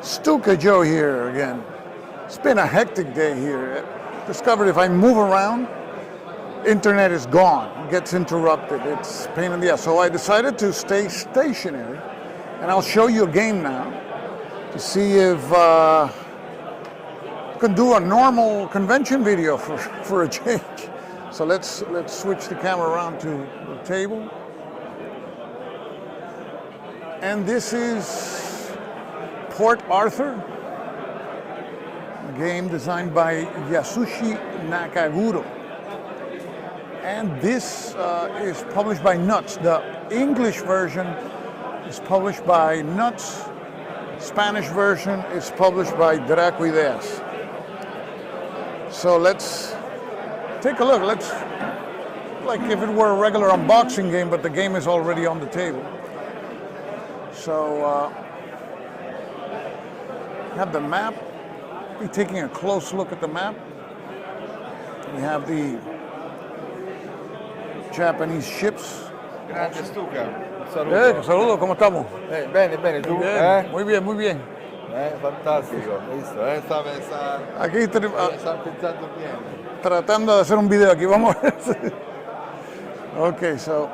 Stuka Joe here again. It's been a hectic day here. Discovered if I move around, internet is gone. It gets interrupted. It's a pain in the ass. So I decided to stay stationary, and I'll show you a game now to see if I can do a normal convention video for a change. So let's switch the camera around to the table. And this is Port Arthur, a game designed by Yasushi Nakaguro. And this is published by Nuts. The English version is published by Nuts. Spanish version is published by Dracuideas. So let's take a look. Let's, like if it were a regular unboxing game, but the game is already on the table. So have the map. Be taking a close look at the map. We have the Japanese ships. Grazie Stuka. Saluto. Saludo, ¿cómo estamos? Bene, bene, tu? Muy bien, muy bien. Fantastico, visto, sta Aquí pensando bien. tratando de hacer un video aquí, vamos a ver. Okay, so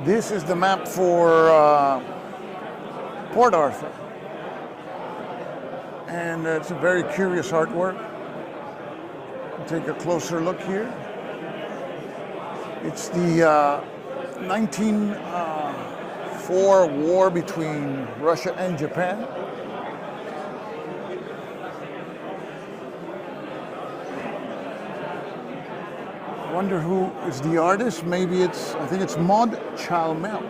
this is the map for Port Arthur, and it's a very curious artwork. Take a closer look here. It's the 1904 war between Russia and Japan. I wonder who is the artist. Maybe I think it's Maud Chalmel.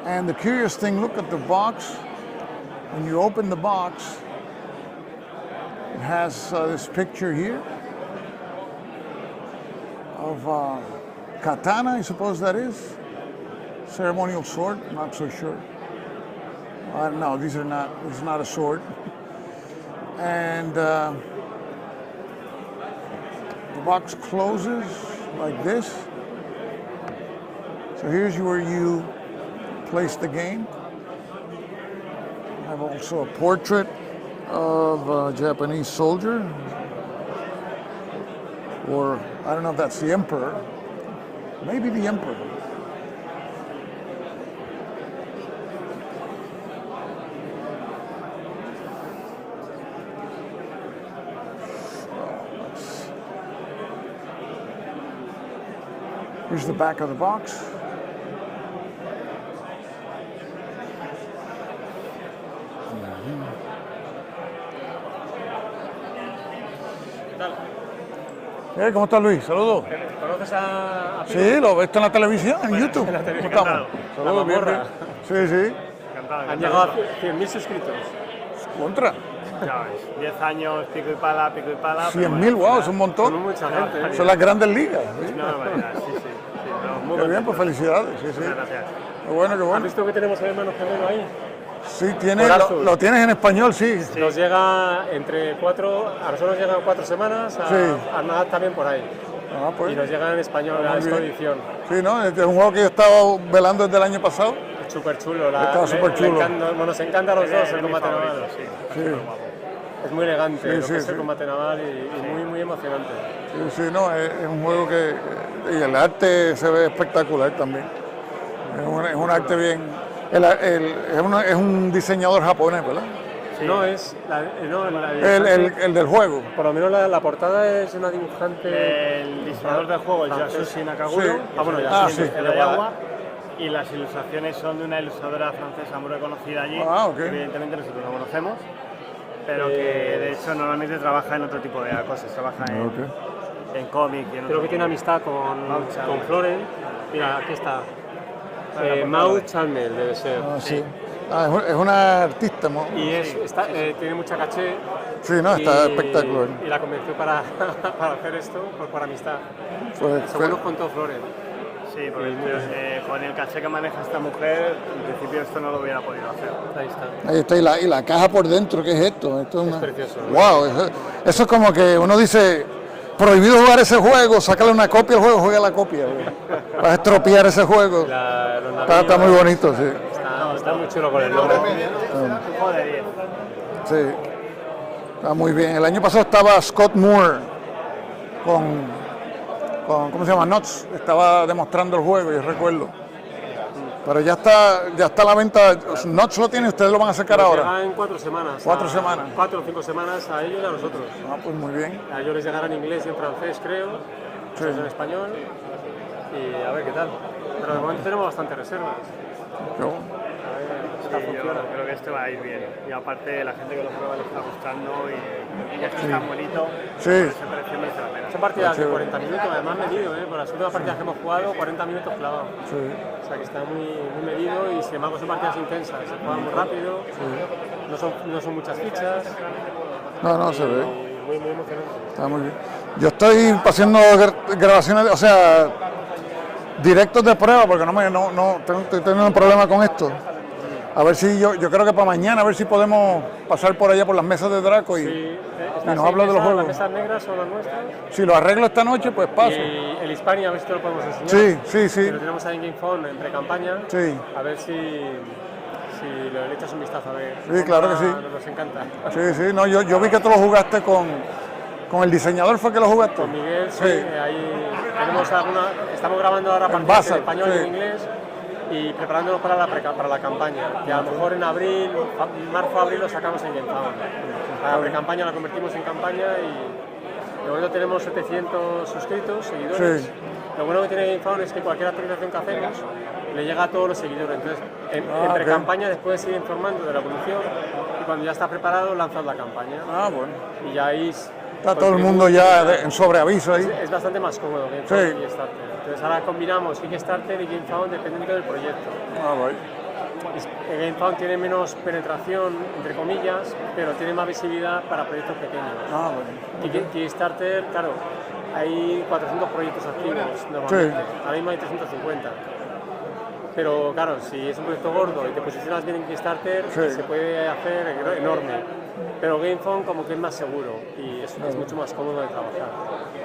And the curious thing, look at the box. When you open the box, it has this picture here of katana, I suppose that is. Ceremonial sword, not so sure. I don't know, this is not a sword. And the box closes like this. So here's where you place the game. I have also a portrait of a Japanese soldier, or I don't know if that's the emperor, maybe the emperor. Here's the back of the box. ¿Cómo está Luis? Saludos. ¿Conoces a Sí, lo ves en la televisión, en YouTube. ¿Cómo estamos? Saludos, bien. Sí, sí. Encantado. Han llegado a 100.000 suscritos. Contra. Ya ves, 10 años, pico y pala, 100.000, wow, es un montón. Son mucha gente. Son las grandes ligas. Es una barbaridad, sí. Muy bien, pues felicidades. Sí, sí. Gracias. Qué bueno, qué bueno. ¿Has visto que tenemos el hermano gemelo ahí? Sí, lo tienes en español, sí. Nos llega entre 4, a nosotros nos llegan 4 semanas, a Nadal también por ahí. Ah, pues. Y nos llega en español a esta edición. Sí, ¿no? Es un juego que yo he estado velando desde el año pasado. Súper chulo. Está súper chulo. Nos encanta a los dos el combate naval. Sí. Es muy elegante Sí, lo que es sí. el combate naval y muy emocionante. Sí, no, es un juego que... Y el arte se ve espectacular también. Es un arte bien... es un diseñador japonés, ¿verdad? Sí. No, es... El del juego. Por lo menos la portada es una dibujante... El diseñador del juego, Yasushi Nakaguro. Sí. Yasushi sí. de Agua. Y las ilustraciones son de una ilustradora francesa muy reconocida allí. Okay. Evidentemente nosotros lo conocemos, pero que de hecho normalmente trabaja en otro tipo de cosas. Trabaja en cómic y en Creo que tiene amistad con Floren. Mira, aquí está. Maud Chalmel debe ser. Sí. Es una artista, ¿no? Y tiene mucha caché. Sí, no, está espectacular. Y la convenció para hacer esto por amistad. Según nos contó Floren. Sí, porque con el caché que maneja esta mujer, en principio esto no lo hubiera podido hacer. Ahí está. Ahí está, y la caja por dentro, ¿qué es esto? Esto es precioso. ¡Wow! Eso es como que uno dice, prohibido jugar ese juego, sácale una copia al juego, juega la copia. Vas a estropear ese juego. Está muy bonito, sí. Está muy chulo con el logo. Un juego de 10. Sí, está muy bien. El año pasado estaba Scott Moore con ¿cómo se llama? Nuts. Estaba demostrando el juego, yo recuerdo. Pero ya está a la venta. Nuts lo tiene, ustedes lo van a sacar Nos ahora. llega en 4 semanas. 4 semanas. 4 o 5 semanas a ellos y a nosotros. Ah, pues muy bien. A ellos les llegará en inglés y en francés, creo. Sí. En español. Y a ver qué tal. Pero de momento tenemos bastantes reservas. Qué bueno. A ver qué Sí, tal yo funciona. creo que esto va a ir bien. Y aparte la gente que lo prueba le está gustando y ya que es tan bonito, Sí. ese precio merece la pena. Son partidas de Chévere. 40 minutos, además medido, por las últimas partidas que hemos jugado, 40 minutos clavados. Sí. O sea que está muy medido y sin embargo son partidas intensas, se juegan muy rápido, no son muchas fichas. No, se ve. Y muy emocionante. Está muy bien. Yo estoy haciendo grabaciones, o sea, directos de prueba, porque estoy teniendo un problema con esto. A ver si yo creo que para mañana, a ver si podemos pasar por allá por las mesas de Draco y Sí, nos habla de los juegos. Las mesas negras son las nuestras. Si lo arreglo esta noche, pues paso. Y el Hispania, a ver si te lo podemos enseñar. Sí. Que lo tenemos ahí en GameFound en pre-campaña. Sí. A ver si le echas un vistazo a ver. Sí, claro que sí. Nos encanta. Sí, no, yo vi que tú lo jugaste con el diseñador, ¿fue que lo jugaste? Con Miguel, sí. Sí. Ahí tenemos estamos grabando ahora partidas en Basel, español y sí. en inglés y preparándonos para la campaña. Que a lo mejor en abril, marzo-abril lo sacamos en GameFound. La pre-campaña la convertimos en campaña y de momento tenemos 700 suscritos, seguidores. Sí. Lo bueno que tiene GameFound es que cualquier actualización que hacemos le llega a todos los seguidores. Entonces, en ok. pre-campaña después sigue informando de la evolución y cuando ya está preparado lanzas la campaña. Ah, bueno. Y ya ahí Está todo el mundo ya en sobreaviso ahí. es bastante más cómodo GameFound Sí. y Kickstarter. Entonces ahora combinamos Kickstarter y GameFound dependiendo del proyecto. Ah, bueno. GameFound tiene menos penetración, entre comillas, pero tiene más visibilidad para proyectos pequeños. Ah, bueno. Y Kickstarter, claro, hay 400 proyectos activos normalmente. Sí. Ahora mismo hay 350. Pero claro, si es un proyecto gordo y te posicionas bien en Kickstarter, Sí. se puede hacer enorme. Pero GameFound como que es más seguro y es mucho más cómodo de trabajar.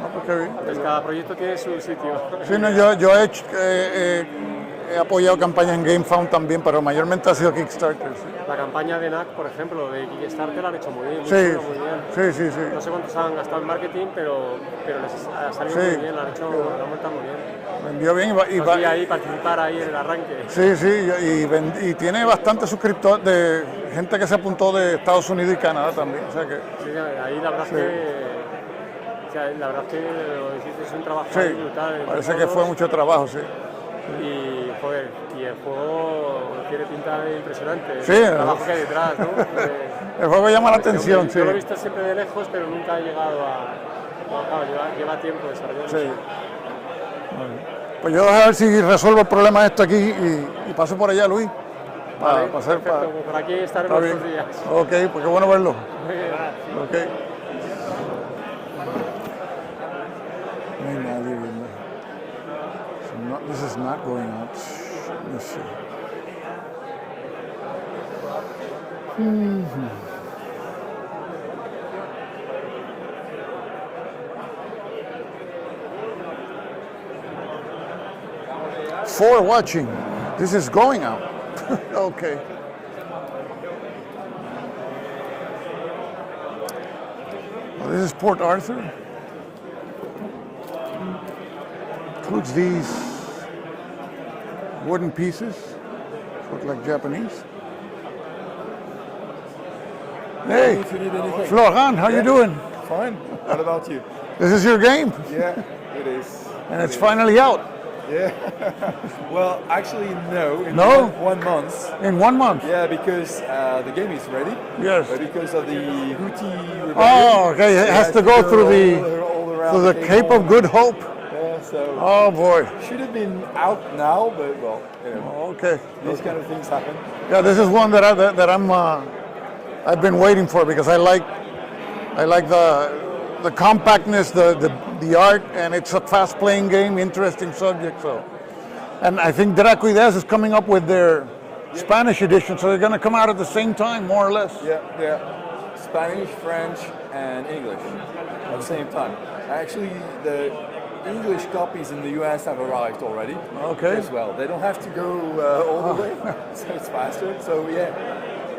Ah, pues qué bien. Entonces cada proyecto tiene su sitio. Sí, no, yo he apoyado campañas en GameFound también, pero mayormente ha sido Kickstarter. Sí. La campaña de NAC, por ejemplo, de Kickstarter la han hecho muy bien, muy Sí, chulo, muy bien. sí. No sé cuántos han gastado en marketing, pero les ha salido Sí. muy bien, la han montado muy bien. Vendió bien Conseguí ahí participar ahí en el arranque. Sí, y tiene bastante suscriptores de gente que se apuntó de Estados Unidos y Canadá también. O sea que, Sí, ahí la verdad es que lo hiciste es un trabajo sí, ahí brutal. entre parece que todos. fue mucho trabajo, sí. Y, joder, y el juego tiene pinta impresionante. Sí, el trabajo que hay detrás, ¿no? El juego llama la atención, sí. Yo lo he visto siempre de lejos, pero nunca he llegado a... Bueno, claro, lleva tiempo desarrollando. Sí. Pues yo a ver si resuelvo el problema de esto aquí y paso por allá, Luis. Vale, Pasar perfecto, pues por aquí estaremos estos días. Ok, pues qué bueno verlo. Muy bien. Ok. No hay nadie viendo. This is not going out. Let's see. For watching. This is going out. Okay. Well, this is Port Arthur. Includes these wooden pieces. Look like Japanese. Hey, If you need anything. Florent, how you doing? Fine. What about you? This is your game, Yeah, it is. and it's finally out Yeah. Well, actually, no. In No? 1 month. in 1 month. Yeah, because the game is ready. Yes. But because of the Houthi rebellion. Oh, okay. It has to go through all around the Cape of Good Hope. Yeah, so Oh boy. should have been out now, but well, you know, Okay. these kind of things happen. Yeah, this is one that I've been waiting for because I like the compactness, the art, and it's a fast-playing game, interesting subject. So, and I think Dracuides is coming up with their Spanish edition, so they're going to come out at the same time, more or less. Yeah. Spanish, French, and English at the same time. Actually, English copies in the US have arrived already. Okay. As well. They don't have to go all the way, so it's faster. So yeah,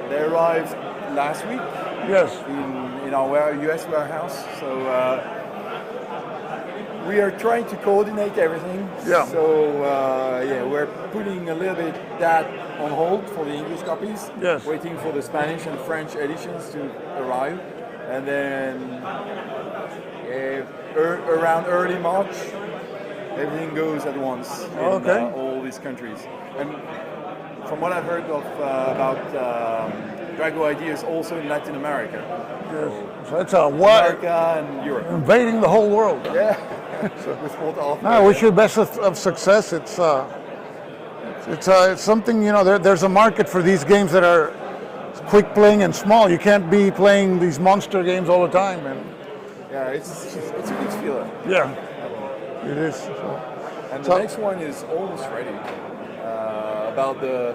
they arrived last week Yes. in our US warehouse. So we are trying to coordinate everything. Yeah. So yeah, we're putting a little bit that on hold for the English copies. Yes. Waiting for the Spanish and French editions to arrive, and then around early March, everything goes at once in Okay. all these countries. And from what I've heard of about Drago Ideas, also in Latin America, Yes. So it's a what? America and Europe. Invading the whole world. Yeah. With Port Arthur. No, I wish you best of success. It's something, you know, there's a market for these games that are quick playing and small. You can't be playing these monster games all the time. And Yeah, it's a good feeler. yeah, it is. So, And So- the next one is almost ready. About the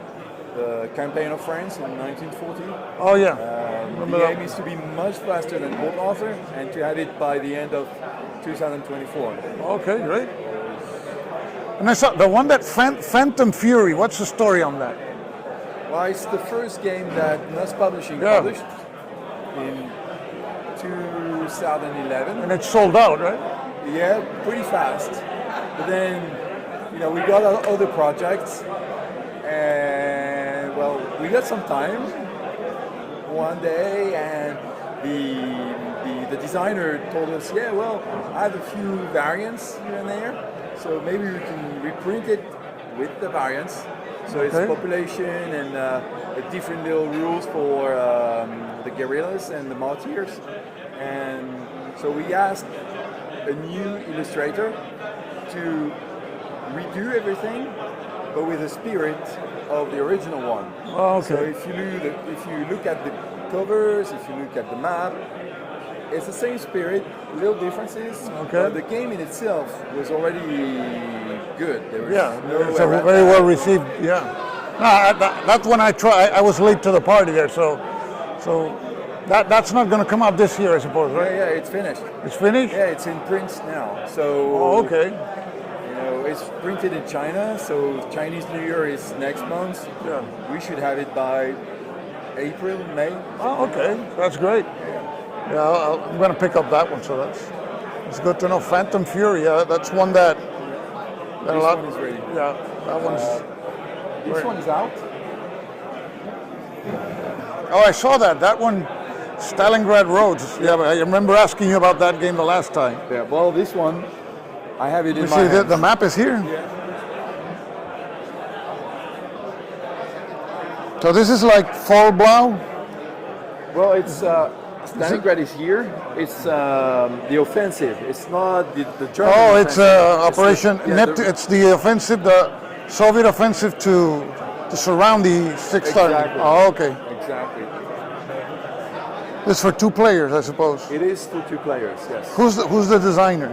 campaign of France in 1940. oh yeah. Remember The that? aim is to be much faster than Port Arthur and to have it by the end of 2024. Okay, great. And I saw the one that Phantom Fury. What's the story on that? Well, it's the first game that NUS Publishing Yeah. published in 2011. And it's sold out, right? Yeah, pretty fast. But then, you know, we got other projects, and well, we got some time one day, and the designer told us, yeah, well, I have a few variants here and there, so maybe we can reprint it with the variants. So it's Okay. population and different little rules for the guerrillas and the martyrs. And so we asked a new illustrator to redo everything, but with the spirit of the original one. Oh, So okay. if you look at the covers, if you look at the map, it's the same spirit, little differences. Okay. But the game in itself was already good. There was Yeah, no it's a very well received. Yeah. No, that's when I tried. I was late to the party there, so that's not going to come out this year, I suppose, Yeah, right? yeah, it's finished. It's finished. Yeah, it's in print now. So Oh, okay. you know, it's printed in China. So Chinese New Year is next month. Yeah. We should have it by April, May. Oh, okay. That's great. Yeah, I'm going to pick up that one. So that's good to know. Phantom Fury. Yeah, that's one that a This lot. one is ready. Yeah, that one's. This one's out. Oh, I saw that. That one, Stalingrad Roads. Yeah, but I remember asking you about that game the last time. Yeah. Well, this one, I have it You in my see, hands. the map is here. Yeah. So this is like Fall Blau. Well, it's Stalingrad is here. It's the offensive. It's not the German. Oh, it's offensive. Operation It's the- yeah, Neptune. It's the offensive, the Soviet offensive to surround the six star. Exactly. Oh, okay. Exactly. This is for 2 players, I suppose. It is for 2 players. Yes. Who's the designer?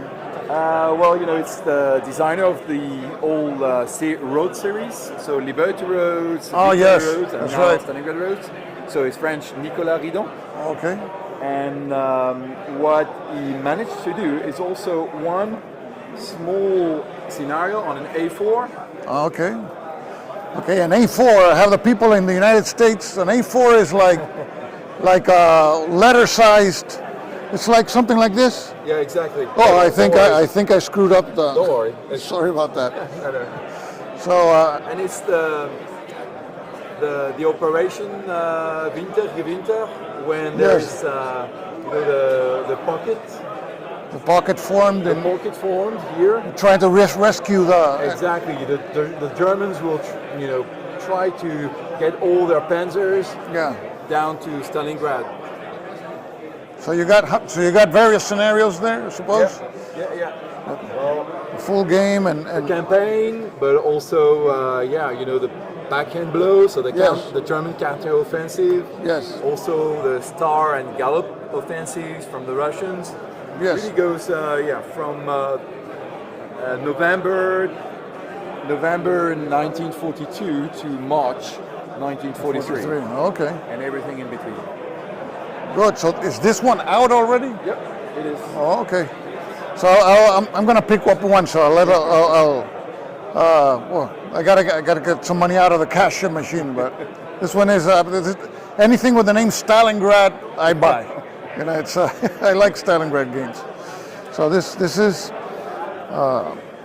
Well, you know, it's the designer of the old road series. So Liberty Roads, Oh, Victory yes, Roads, and that's now right. Stalingrad Roads. So it's French Nicolas Ridon. Okay. And what he managed to do is also one small scenario on an A4. Okay. Okay, an A4. Have the people in the United States. An A4 is like letter sized. It's like something like this. Yeah, exactly. Oh, I think I screwed up the. Don't worry. Sorry about that. No, no. So And it's the operation Winter when there's Yes. you know, the pocket the pocket formed and formed here. trying to rescue the. Exactly. The Germans will try to get all their panzers Yeah. down to Stalingrad. So you got various scenarios there, I suppose. Yeah. Well, A full game and campaign, but also the backhand blow, so Yes. the German counter offensive. yes, Also the Star and Gallop offensives from the Russians. yes. Really goes from November 1942 to March 1943, 43. Okay, and everything in between. good. So is this one out already? Yep, it is. Oh, okay. So I'm going to pick up one. So I gotta get some money out of the cash machine. But this one is anything with the name Stalingrad, I buy. You know, it's I like Stalingrad games. So this is.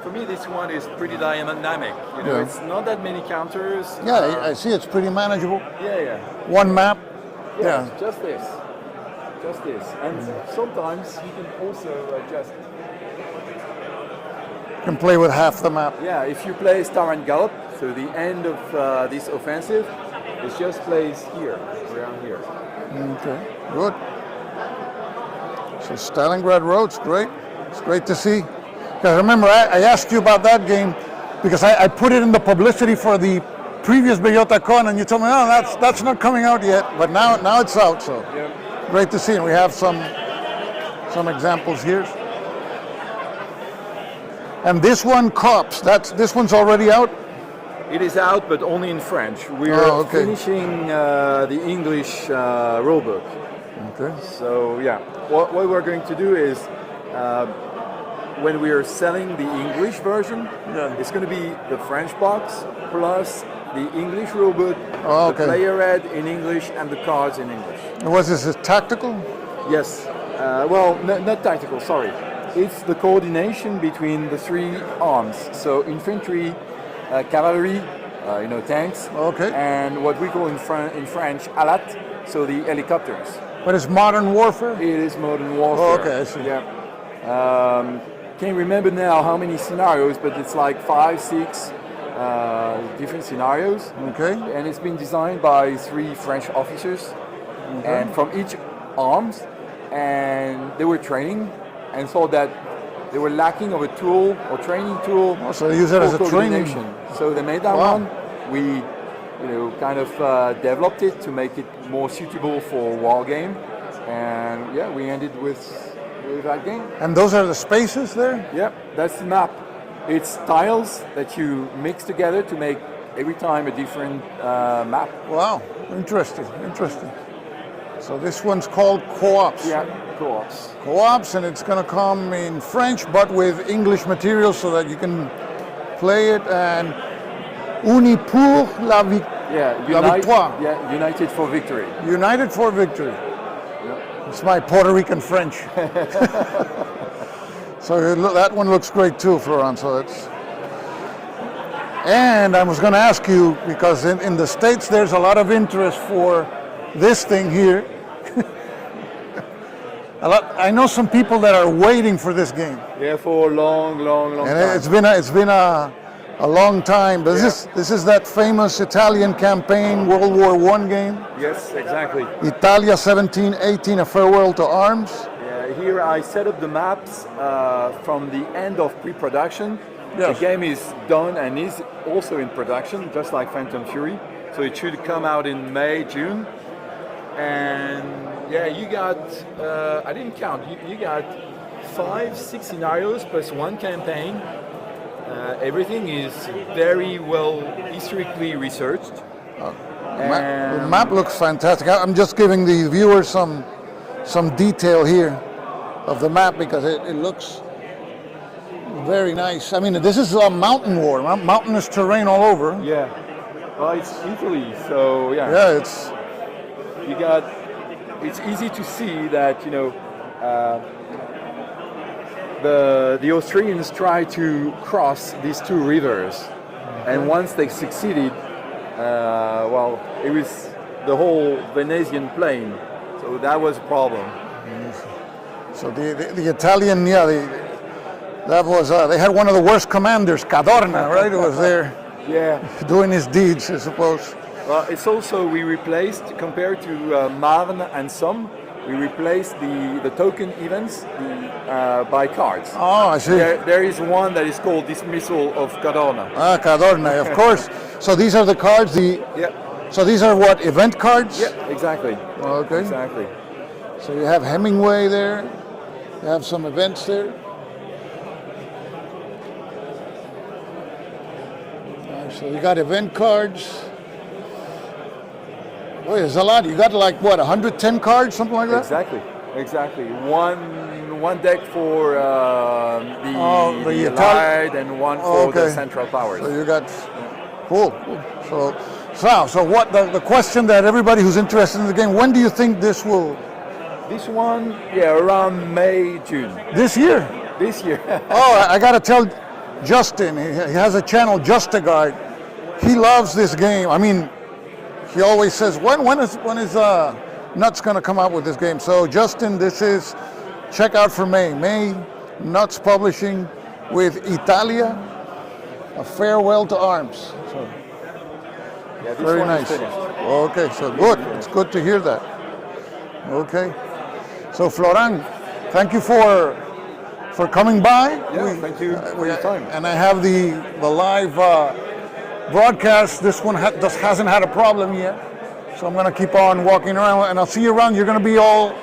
For me, this one is pretty dynamic. You know, it's not that many counters. Yeah, I see. It's pretty manageable. Yeah. One map. Yeah. Just this. And sometimes you can also adjust. You can play with half the map. Yeah, if you play Star and Gallop, so the end of this offensive, it just plays here, around here. Okay, good. So Stalingrad Road's great. It's great to see. Because remember, I asked you about that game because I put it in the publicity for the previous Bellota Con, and you told me, no, that's not coming out yet. But now it's out, so great to see. And we have some examples here. And this one, Cops, this one's already out? It is out, but only in French. We're finishing the English rulebook. Okay. So yeah, what we're going to do is when we are selling the English version, it's going to be the French box plus the English rulebook, the player head in English, and the cards in English. Was this tactical? Yes. Well, not tactical. Sorry. It's the coordination between the three arms. So infantry, cavalry, tanks, and what we call in French alat, so the helicopters. But it's modern warfare? It is modern warfare. Oh, okay, I see. Yeah. Can't remember now how many scenarios, but it's like 5, 6 different scenarios. Okay. And it's been designed by 3 French officers, and from each arms, and they were training and saw that they were lacking of a tool or training tool. Oh, so they use it as a training. So they made that one. We, kind of developed it to make it more suitable for Wargame, and yeah, we ended with that game. And those are the spaces there? Yeah, that's the map. It's tiles that you mix together to make every time a different map. Wow, interesting. So this one's called Co-ops. Yeah, Co-ops. Co-ops, and it's going to come in French, but with English material so that you can play it. And Uni pour la victoire. Yeah, United for Victory. United for Victory. Yeah. It's my Puerto Rican French. So that one looks great too, Florent. So it's. And I was going to ask you, because in the States there's a lot of interest for this thing here. I know some people that are waiting for this game. Yeah, for a long time. And it's been a long time. But this is that famous Italian campaign, World War I game. Yes, exactly. Italia 1718, A Farewell to Arms. Yeah, here I set up the maps from the end of pre-production. Yes. The game is done and is also in production, just like Phantom Fury. So it should come out in May, June. And yeah, you got, I didn't count, you got 5, 6 scenarios plus 1 campaign. Everything is very well historically researched. The map looks fantastic. I'm just giving the viewers some detail here of the map because it looks very nice. I mean, this is a mountain war, mountainous terrain all over. Yeah, well, it's Italy, so yeah. Yeah, it's easy to see that, the Austrians tried to cross these 2 rivers, and once they succeeded, it was the whole Venetian plain, so that was a problem. So the Italian, that was they had one of the worst commanders, Cadorna, right? Who was there, doing his deeds, I suppose. Well, it's also we replaced compared to Marne and Somme. We replaced the token events by cards. Oh, I see. There is one that is called Dismissal of Cadorna. Ah, Cadorna, of course. So these are the cards. So these are what, event cards? Yeah, exactly. Okay. Exactly. So you have Hemingway there. You have some events there. So you got event cards. Boy, there's a lot. You got like what, 110 cards, something like that? Exactly. One deck for the Allied and one for the Central Powers. So you got cool. So what the question that everybody who's interested in the game, when do you think this will? This one, around May, June. This year? This year. Oh, I gotta tell Justin, he has a channel, Justiguard. He loves this game. I mean, he always says, when is Nuts gonna come out with this game? So Justin, this is, check out for May. May, Nuts Publishing with Italia, A Farewell to Arms. So, this very one nice. is finished. Okay, so good. It's good to hear that. Okay. So Floran, thank you for coming by. Yeah, thank you for your time. And I have the live broadcast. This one just hasn't had a problem yet. So I'm going to keep on walking around, and I'll see you around. You're going to be all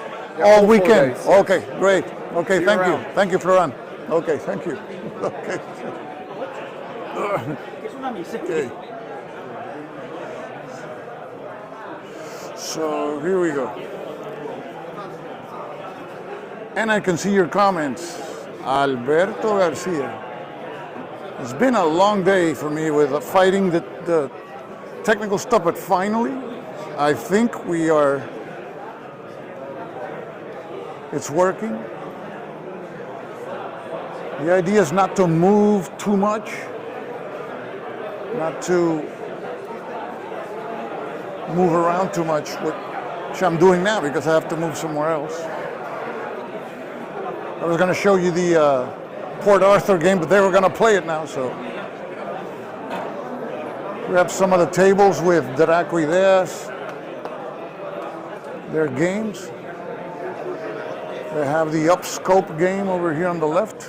weekend. Days, yes. Okay, great. Okay, See you thank you. around. Thank you, Floran. Okay, thank you. Okay. Okay. So here we go. And I can see your comments. Alberto Garcia. It's been a long day for me with fighting the technical stuff, but finally, I think it's working. The idea is not to move too much, not to move around too much, which I'm doing now because I have to move somewhere else. I was going to show you the Port Arthur game, but they were going to play it now, so. We have some of the tables with Dracoideas, their games. They have the Upscope game over here on the left.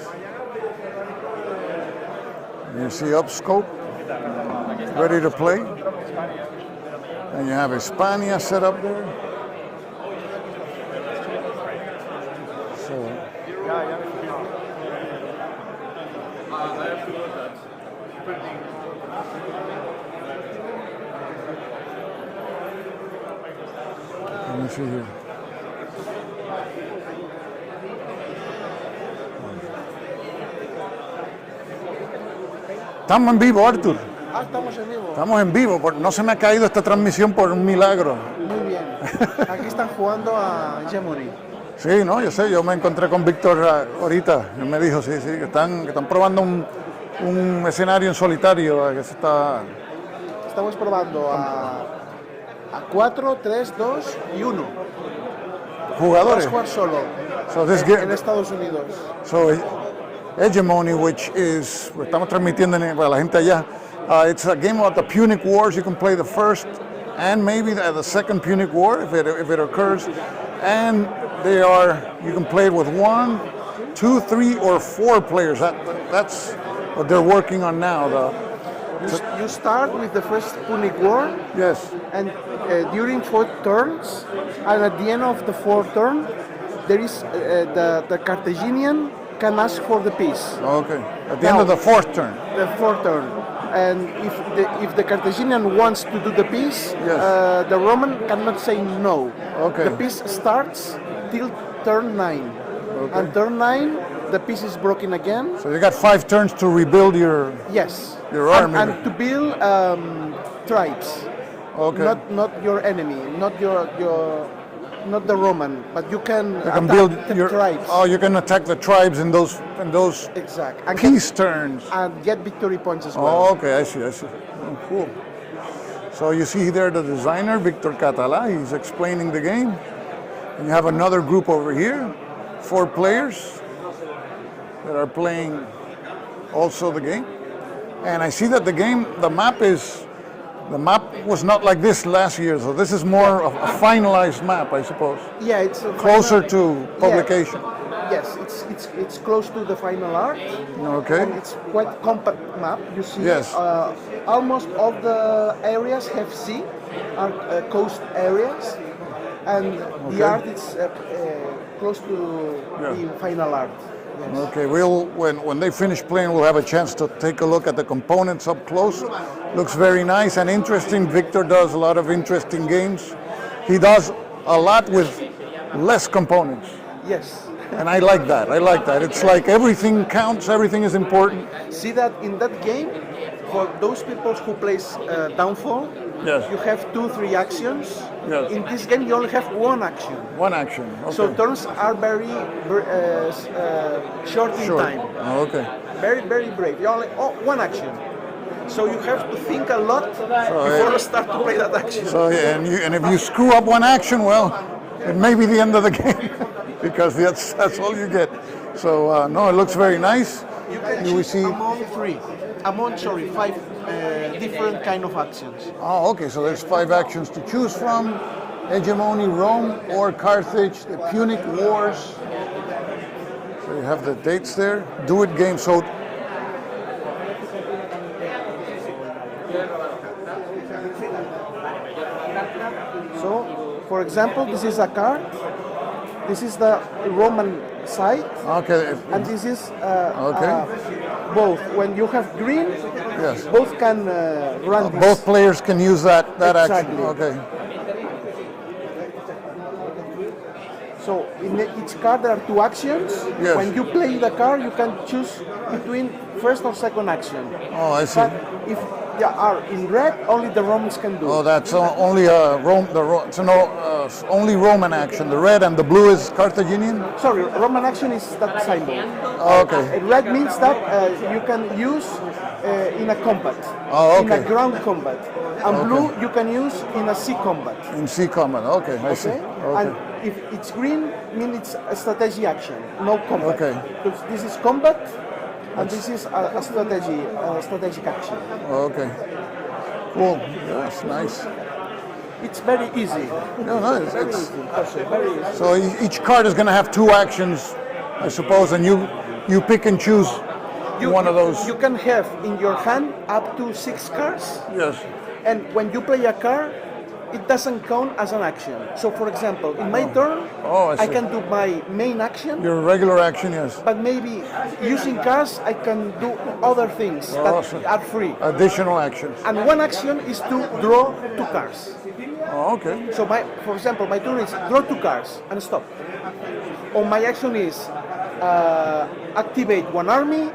You see Upscope, ready to play. And you have Hispania set up there. So. Let me see here. Estamos en vivo, Arthur. Estamos en vivo. Estamos en vivo, porque no se me ha caído esta transmisión por un milagro. Muy bien. Aquí están jugando a Hegemony. Sí, no, yo sé, yo me encontré con Víctor ahorita, él me dijo, sí, que están probando un escenario en solitario, que se está... Estamos probando a 4, 3, 2 y 1. Jugadores. Vas a jugar solo So this en game, Estados Unidos. so Hegemony, which is, estamos transmitiendo para la gente allá, it's a game about the Punic Wars. You can play the first and maybe the second Punic War if it occurs, and you can play it with 1, 2, 3, or 4 players. That's what they're working on now. You start with the first Punic War, Yes. and during 4 turns, and at the end of the 4th turn, there is the Carthaginian can ask for the peace. Okay. At the end of the 4th turn. The 4th turn. And if the Carthaginian wants to do the peace, Yes. the Roman cannot say no. Okay. The peace starts till turn 9. Okay. And turn 9, the peace is broken again. So you got 5 turns to rebuild your Yes. Your army. And to build tribes. Okay. Not your enemy, not the Roman, but you can attack build the tribes. Oh, you can attack the tribes in those Exact. And peace turns. and get victory points as well. Oh, okay, I see. Oh, cool. So you see there the designer, Victor Català, he's explaining the game. And you have another group over here, 4 players that are playing also the game. And I see that the map was not like this last year, so this is more of a finalized map, I suppose. Yeah, it's Closer to publication. Yes, it's close to the final art. Okay. And it's quite compact map. You see, Yes. Almost all the areas have sea, are coast areas, and the art is close to the final art. Yes. Okay, when they finish playing, we'll have a chance to take a look at the components up close. Looks very nice and interesting. Victor does a lot of interesting games. He does a lot with less components. Yes. And I like that. I like that. It's like everything counts, everything is important. See that in that game, for those people who plays Downfall, Yes. you have 2-3 actions. Yes. In this game, you only have one action. One action. Okay. So turns are very short in Sure. time. Oh, okay. Very, very brave. You only one action. So you have to think a lot before you start to play that action. So yeah, and if you screw up one action, well, it may be the end of the game because that's all you get. So no, it looks very nice. You can Do we choose see? among 5 different kind of actions. Oh, okay. So there's 5 actions to choose from: Hegemony, Rome, or Carthage, the Punic Wars. So you have the dates there. Do it game. So So, for example, this is a card. This is the Roman side, okay. and this is Okay. both. When you have green, Yes. both can run this. Both players can use that action. Exactly. Okay. So in each card there are 2 actions. Yes. When you play the card, you can choose between first or second action. Oh, I see. But if they are in red, only the Romans can do. Oh, that's only Rome. It's only Roman action. The red and the blue is Carthaginian. Sorry, Roman action is that symbol. Oh, okay. Red means that you can use in a combat, Oh, in a okay. ground combat. And blue you can use in a sea combat. In sea combat. Okay, I see. Okay? Okay. And if it's green, means it's a strategy action, no combat. Okay. Because this is combat, and this is a strategic action. Okay. Cool. That's nice. It's very easy. No, it's Very easy. so each card is going to have 2 actions, I suppose, and you pick and choose one of those. You can have in your hand up to 6 cards, Yes. and when you play a card, it doesn't count as an action. So, for example, in my turn, Oh, I see. can do my main action, Your regular action, yes. but maybe using cards, I can do other things Awesome. that are free. Additional actions. And one action is to draw 2 cards. Oh, okay. So, for example, my turn is draw 2 cards and stop. Or my action is activate 1 army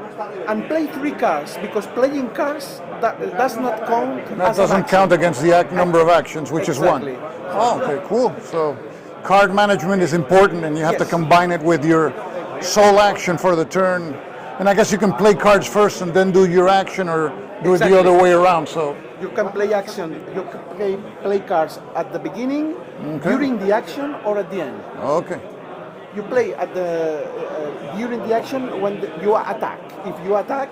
and play 3 cards, because playing cards that does not count That as an doesn't action. count against the number of actions, which Exactly. is 1. Oh, okay, cool. So card management is important, and you have to Yes. combine it with your sole action for the turn. And I guess you can play cards first and then do your action, or do it the Exactly. other way around. So You can play action, you can play cards at the beginning, during the action, or at the end. okay. You play at the during the action when you attack. If you attack,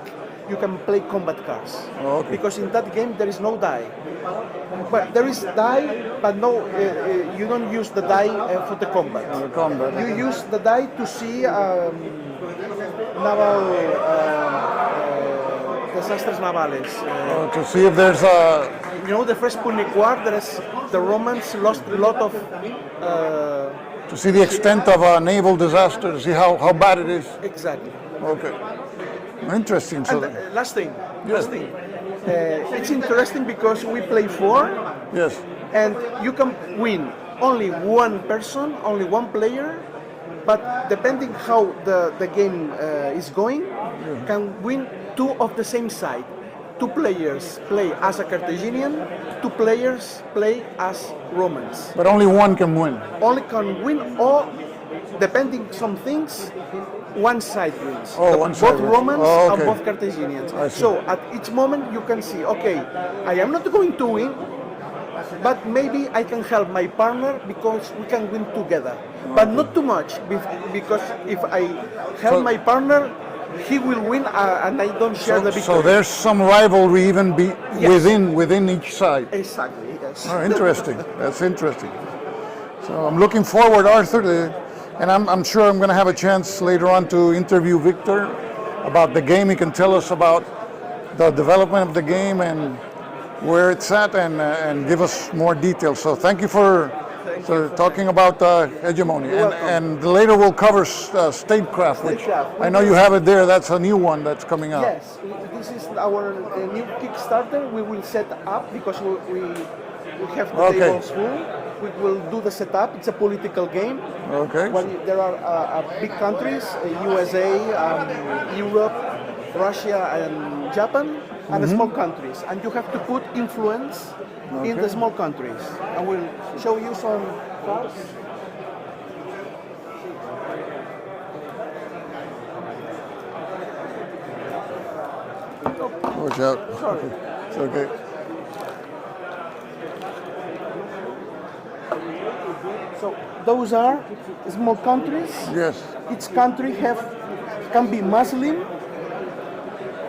you can play combat cards. Okay. Because in that game there is no die. But there is die, but no, you don't use the die for the combat. Combat. You use the die to see naval desastres navales. To see if there's a You know, the first Punic War, the Romans lost a lot of. to see the extent of a naval disaster, to see how bad it is. Exactly. Okay. Interesting. So And last thing. Yes. It's interesting because we play 4, yes. and you can win only one person, only one player, but depending how the game is going, can win 2 of the same side. 2 players play as a Carthaginian, 2 players play as Romans. But only one can win. Only can win, or depending some things, one side wins. Oh, one side both wins. Romans Oh, and okay. both Carthaginians. I see. So at each moment you can see, okay, I am not going to win, but maybe I can help my partner because we can win together. But not too much, because if I help So- my partner, he will win and I don't share the victory. So there's some rivalry even Yes. within each side. Exactly, yes. Oh, interesting. That's interesting. So I'm looking forward, Arthur, and I'm sure I'm going to have a chance later on to interview Victor about the game. He can tell us about the development of the game and where it's at, and give us more details. So thank you for talking about hegemony. And later we'll cover statecraft, which Statecraft. I know you have it there. That's a new one that's coming out. Yes, this is our new Kickstarter. We will set up because we We have the Okay. tables full. We will do the setup. It's a political game. Okay. Well, there are big countries, USA, Europe, Russia, and Japan, and small countries. And you have to put influence in the small countries. I will show you some cards. Watch out. Sorry. It's okay. So those are small countries. Yes. Each country can be Muslim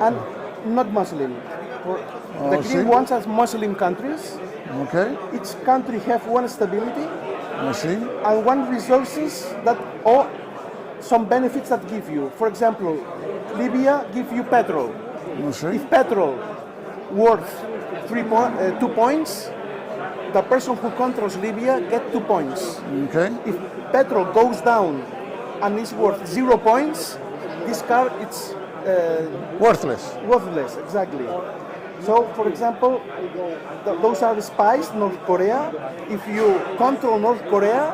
and not Muslim. The I see. green ones are Muslim countries. Okay. Each country have one stability I see. and one resources that or some benefits that give you. For example, Libya give you petrol. I see. If petrol worth 2 points, the person who controls Libya get 2 points. Okay. If petrol goes down and is worth 0 points, this car it's Worthless. worthless. Exactly. So, for example, those are the spies, North Korea. If you control North Korea,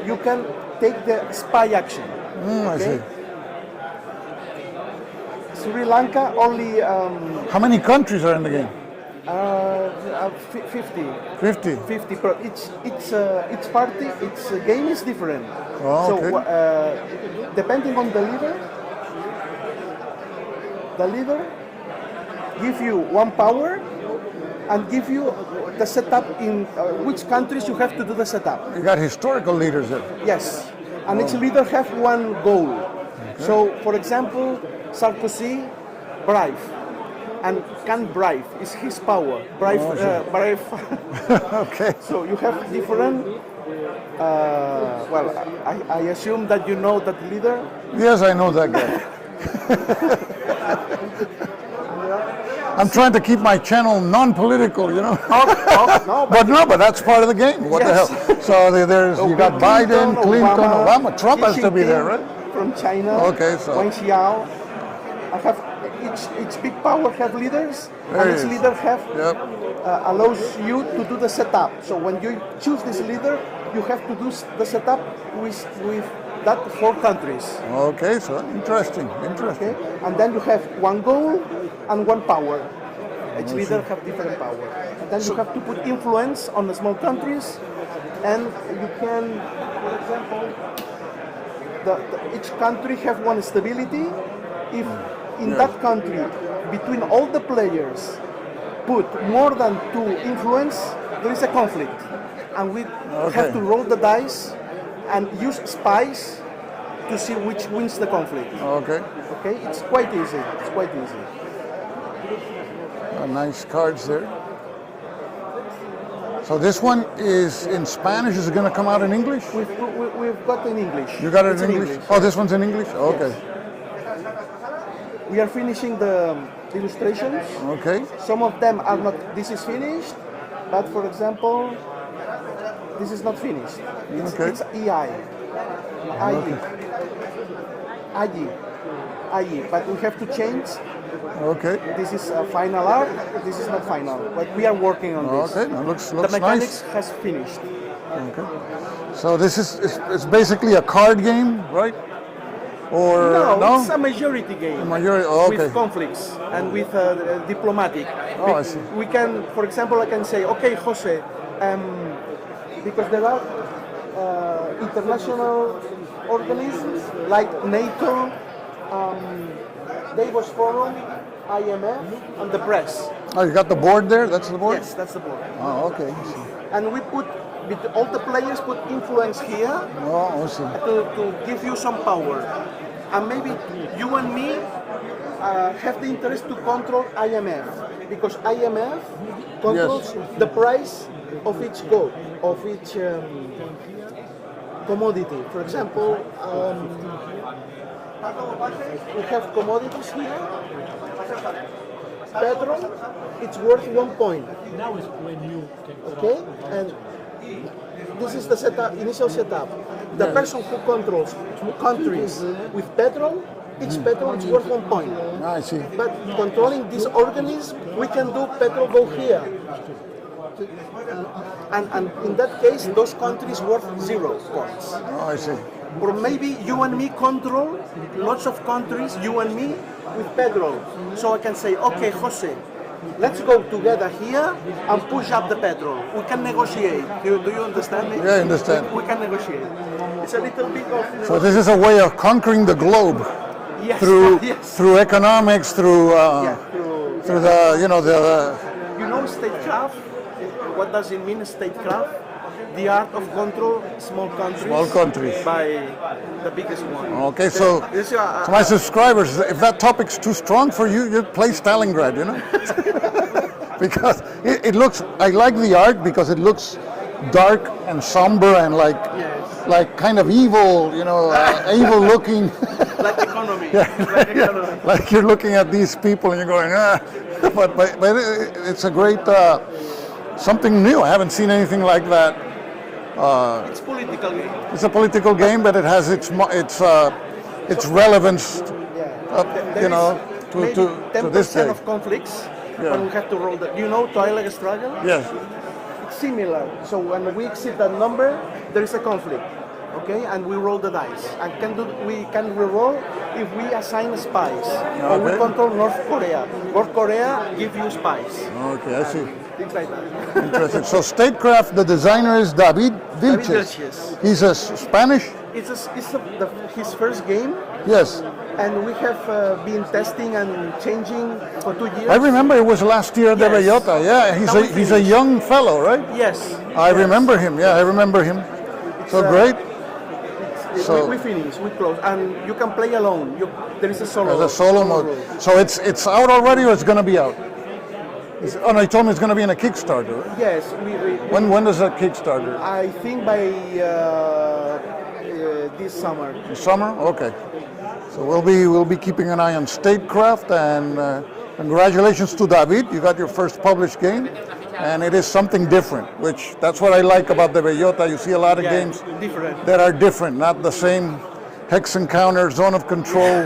you can take the spy action. I see. Sri Lanka only How many countries are in the game? 50. 50. 50 per each party, each game is different. Oh, So okay. depending on the leader give you one power and give you the setup in which countries you have to do the setup. You got historical leaders there. Yes, and each leader have one goal. So, for example, Sarkozy bribe. And can bribe is his power. Bribe. Okay. So you have different. Well, I assume that you know that leader. Yes, I know that guy. I'm trying to keep my channel non-political, you know. But that's part of the game. What the Yes. hell? So there's you got Biden, Clinton, Obama. Trump Xi has to be there, Jinping right? From China. Okay, so- Wang Xiao. I have each big power have leaders, There and it each is. leader have Yep. allows you to do the setup. So when you choose this leader, you have to do the setup with that 4 countries. Okay, so interesting. Okay, and then you have one goal and one power. Each leader have different power. And then you have to put influence on the small countries, and you can, for example, each country have one stability. If in that country, between all the players, put more than 2 influence, there is a conflict, and we have to roll the dice and use spies to see which wins the conflict. Okay. Okay, it's quite easy. It's quite easy. Nice cards there. So this one is in Spanish. Is it going to come out in English? We've got in English. You got it It's in English? Oh, this one's in English? Okay. We are finishing the illustrations. Okay. Some of them are not. This is finished, but for example, this is not finished. Okay. It's EI. IE. But we have to change. Okay. This is final art. This is not final, but we are working on this. Okay. That looks The mechanics nice. has finished. Okay. So this is it's basically a card game, right? Or No, it's a majority game. Majority. Oh, okay. With conflicts and with diplomatic. Oh, I see. We can, for example, I can say, okay, Jose, because there are international organisms like NATO, Davos Forum, IMF, and the press. Oh, you got the board there? That's the board? Yes, that's the board. Oh, okay. I see. And we put, all the players put influence here Oh, I see. to give you some power. And maybe you and me have the interest to control IMF, because IMF controls the price of each gold, of each commodity. For example, we have commodities here. Petrol, it's worth 1 point. Now is when you can Okay, and this is the setup, initial setup. The person who controls countries with petrol, each petrol is worth 1 point. I see. But controlling this organism, we can do petrol go here. And in that case, those countries worth 0 points. Oh, I see. Or maybe you and me control lots of countries, you and me, with Pedro. So I can say, okay, Jose, let's go together here and push up the petrol. We can negotiate. Do you understand me? Yeah, I understand. We can negotiate. It's a little bit of... So this is a way of conquering the globe yes, through yes. through economics, through through the You know statecraft? What does it mean, statecraft? The art of control small countries. By the biggest one. Okay, so to my subscribers, if that topic's too strong for you, you play Stalingrad, you know? Because it looks, I like the art because it looks dark and somber and like kind of evil, evil looking. Like economy. Like you're looking at these people and you're going, but it's a great, something new. I haven't seen anything like that. It's political game. It's a political game, but it has its relevance, maybe to 10% this day. of conflicts when we have to roll that. You know Twilight Struggle? Yes. It's similar. So when we exceed that number, there is a conflict. Okay, and we roll the dice. And we can re-roll if we assign spies. Or we control North Korea. North Korea give you spies. Okay, I see. Things like that. Interesting. So Statecraft, the designer is David Vilches. He's a Spanish? It's his first game. Yes. And we have been testing and changing for 2 years. I remember it was last year at the Yes. Bellota. Yeah, he's a young fellow, right? Yes. I remember him. Yeah, I remember him. So great. So we finish, we close, and you can play alone. There is a solo. there's a solo mode. So it's out already, or it's going to be out? Oh no, you told me it's going to be in a Kickstarter. Right? Yes. When does that Kickstarter? I think by this summer. Summer? Okay. So we'll be keeping an eye on Statecraft, and congratulations to David. You got your first published game, and it is something different, which that's what I like about the Bellota. You see a lot of games that are different, not the same hex encounter, zone of control,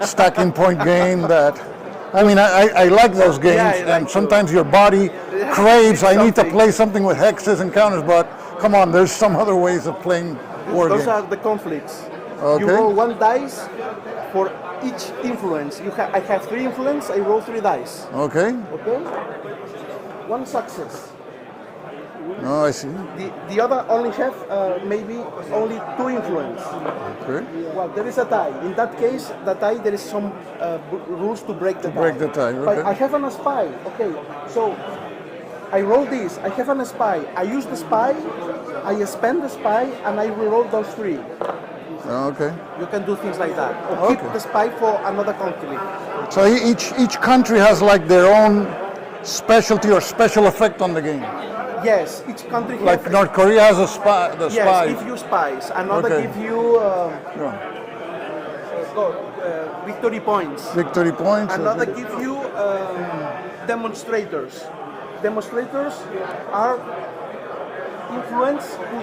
stacking point game that, I mean, I like those games, and sometimes your body craves, I need to play something with hexes and counters, but come on, there's some other ways of playing war games. Those are the conflicts. Okay. You roll 1 dice for each influence. I have 3 influence, I roll 3 dice. Okay. Okay? 1 success. Oh, I see. The other only have maybe only 2 influence. Okay. Well, there is a tie. In that case, the tie, there is some rules to break the tie. Break the tie, okay. But I have a spy. Okay, so I roll this. I have a spy. I use the spy. I spend the spy, and I reroll those 3. Okay. You can do things like that. Or keep the spy for another conflict. So each country has like their own specialty or special effect on the game. Yes, each country has... Like North Korea has a spy. The yes, spy. give you spies. Another give you victory points. Victory points. Another give you demonstrators. Demonstrators are influence who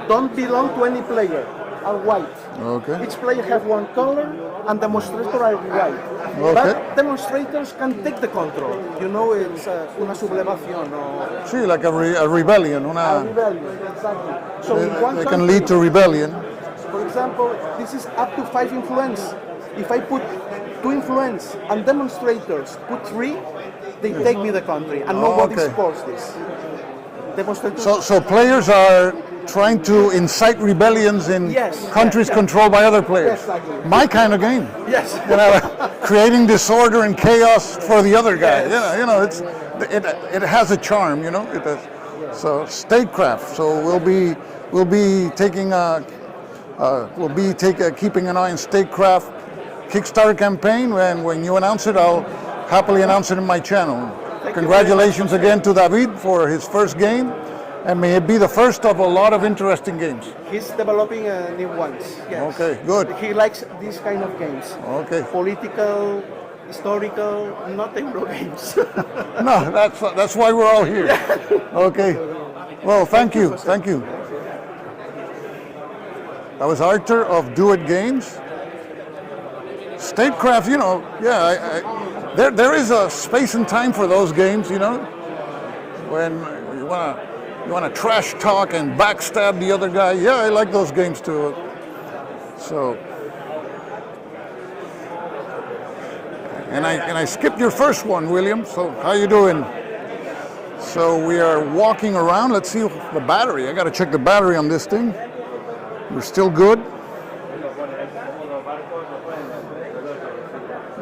don't belong to any player. Are white. Okay. Each player have 1 color, and demonstrators are white. Okay. But demonstrators can take the control. You know, it's una sublevación or See, like a rebellion. a rebellion. Exactly. So in one They country, can lead to rebellion. for example, this is up to 5 influence. If I put 2 influence and demonstrators put 3, they take me the country, and nobody okay. scores this. Demonstrators. So players are trying to incite rebellions in countries controlled by other players. Exactly. My kind of game. Yes. Creating disorder and chaos for the other guy. Yes. It has a charm. It has. So Statecraft. So we'll be taking keeping an eye on Statecraft Kickstarter campaign, and when you announce it, I'll happily announce it in my channel. Congratulations again to David for his first game, and may it be the first of a lot of interesting games. He's developing new ones. Yes. Okay, good. He likes these kind of games. Okay. Political, historical, not Euro games. No, that's why we're all here. Okay. Well, thank you. That was Arthur of Do It Games. Statecraft, there is a space and time for those games, when You wanna trash talk and backstab the other guy. Yeah, I like those games too. So, and I skipped your first one, William. So how you doing? So we are walking around. Let's see the battery. I gotta check the battery on this thing. We're still good.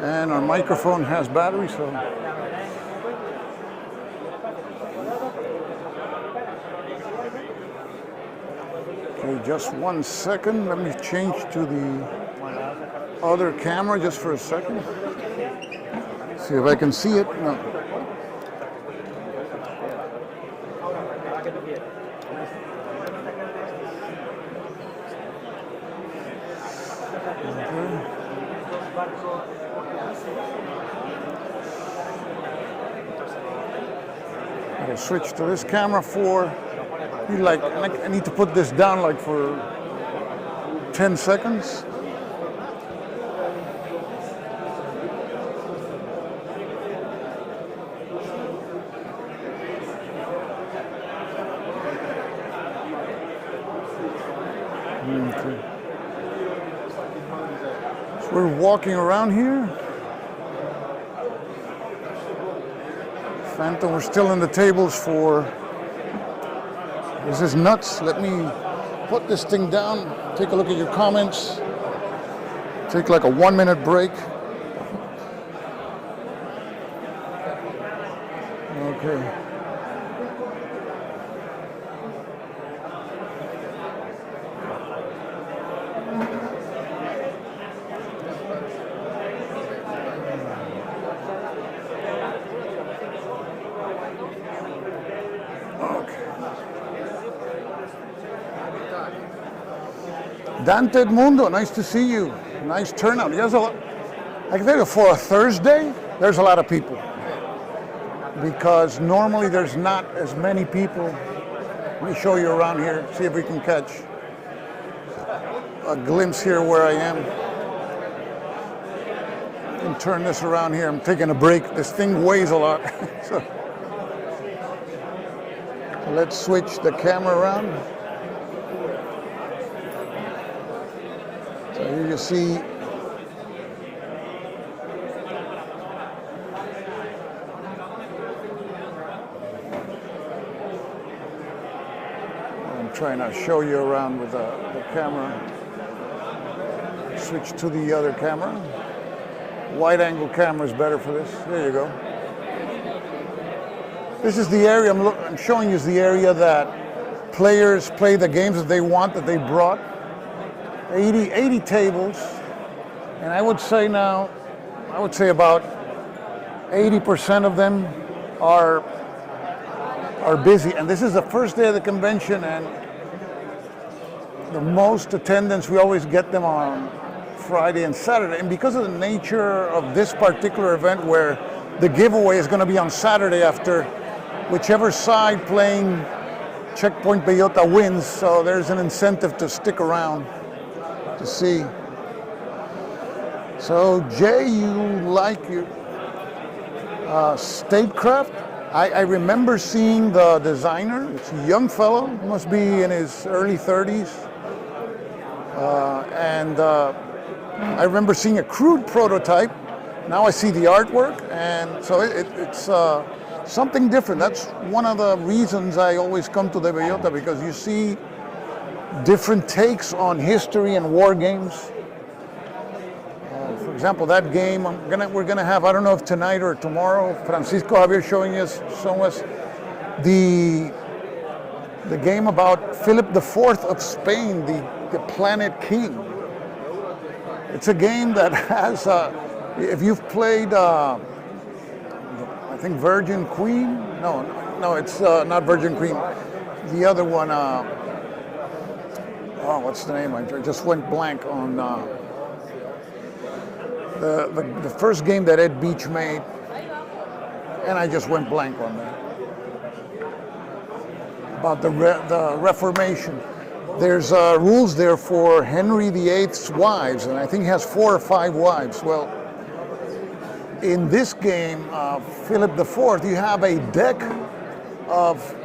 And our microphone has battery, so. Okay, just 1 second. Let me change to the other camera just for a second. See if I can see it. No. I'll switch to this camera for, I need to put this down like for 10 seconds. Okay. So we're walking around here. Phantom, we're still in the tables for, this is nuts. Let me put this thing down, take a look at your comments, take like a 1 minute break. Okay. Dante Mundo, nice to see you. Nice turnout. There's a lot. I can tell you, for a Thursday, there's a lot of people. Because normally there's not as many people. Let me show you around here, see if we can catch a glimpse here where I am. I can turn this around here. I'm taking a break. This thing weighs a lot. So let's switch the camera around. So here you see I'm trying to show you around with the camera. Switch to the other camera. Wide angle camera is better for this. There you go. This is the area I'm showing you, is the area that players play the games that they want, that they brought. 80 tables, and I would say about 80% of them are busy. And this is the first day of the convention, and the most attendance, we always get them on Friday and Saturday. And because of the nature of this particular event, where the giveaway is going to be on Saturday after whichever side playing Checkpoint Bellota wins, so there's an incentive to stick around to see. So Jay, you like your statecraft? I remember seeing the designer. It's a young fellow, must be in his early 30s. And I remember seeing a crude prototype. Now I see the artwork, and so it's something different. That's one of the reasons I always come to the Bellota, because you see different takes on history and war games. For example, that game we're gonna have, I don't know if tonight or tomorrow, Francisco Javier showing us the game about Philip IV of Spain, the Planet King. It's a game that has, if you've played, I think Virgin Queen. No, it's not Virgin Queen. The other one. Oh, what's the name? I just went blank on the first game that Ed Beach made, and I just went blank on that. About the Reformation. There's rules there for Henry VIII's wives, and I think he has 4 or 5 wives. Well, in this game, Philip IV, you have a deck of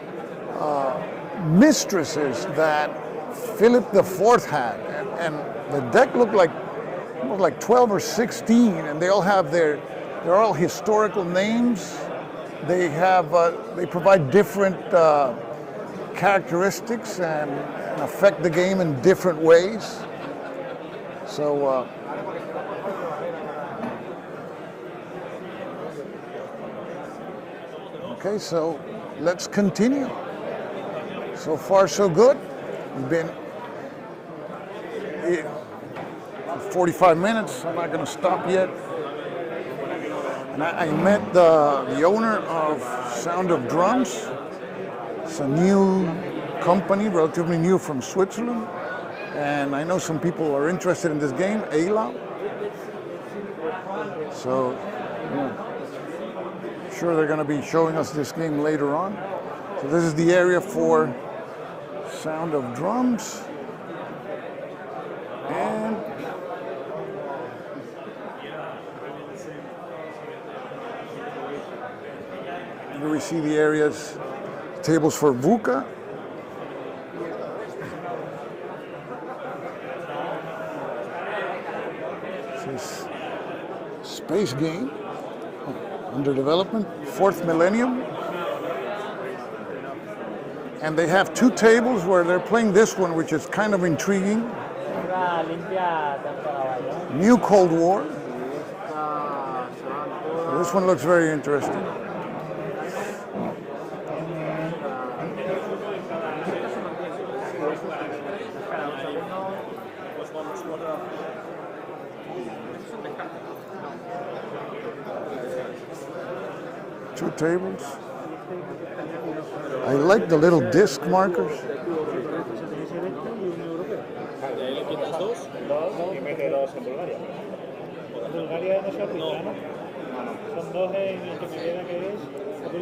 mistresses that Philip IV had, and the deck looked like 12 or 16, and they all have they're all historical names. They have they provide different characteristics and affect the game in different ways. So okay, so let's continue. So far, so good. We've been here for 45 minutes. I'm not going to stop yet. And I met the owner of Sound of Drums. It's a new company, relatively new from Switzerland. And I know some people are interested in this game, Ayla. So, yeah. Sure they're going to be showing us this game later on. So this is the area for Sound of Drums. And here we see the areas, tables for VUCA. This is space game under development, 4th millennium. And they have 2 tables where they're playing this one, which is kind of intriguing. New Cold War. This one looks very interesting. Two tables. I like the little disc markers.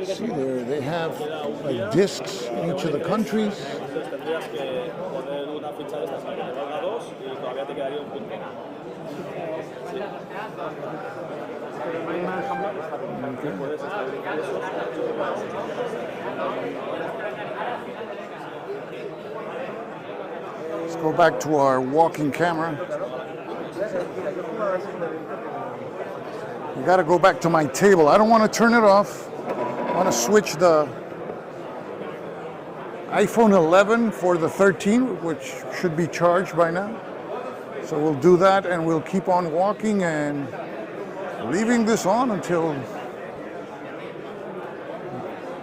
See there, they have like discs in each of the countries. Let's go back to our walking camera. We got to go back to my table. I don't want to turn it off. I want to switch the iPhone 11 for the 13, which should be charged by now. So we'll do that, and we'll keep on walking and leaving this on until,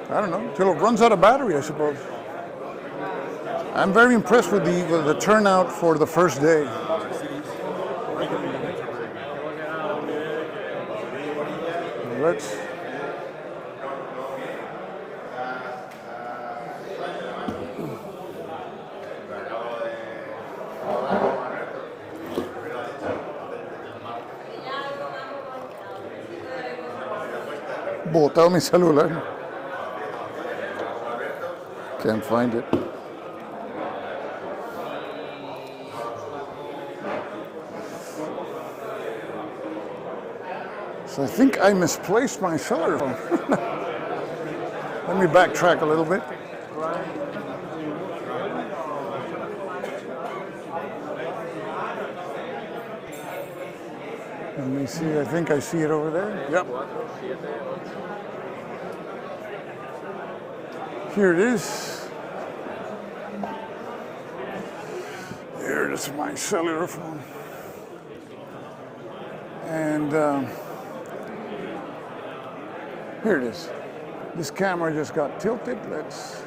I don't know, until it runs out of battery, I suppose. I'm very impressed with the turnout for the first day. Let's botado mi celular. Can't find it. So I think I misplaced my cellular phone. Let me backtrack a little bit. Let me see, I think I see it over there. Yep. Here it is. There it is, my cellular phone. And here it is. This camera just got tilted. Let's.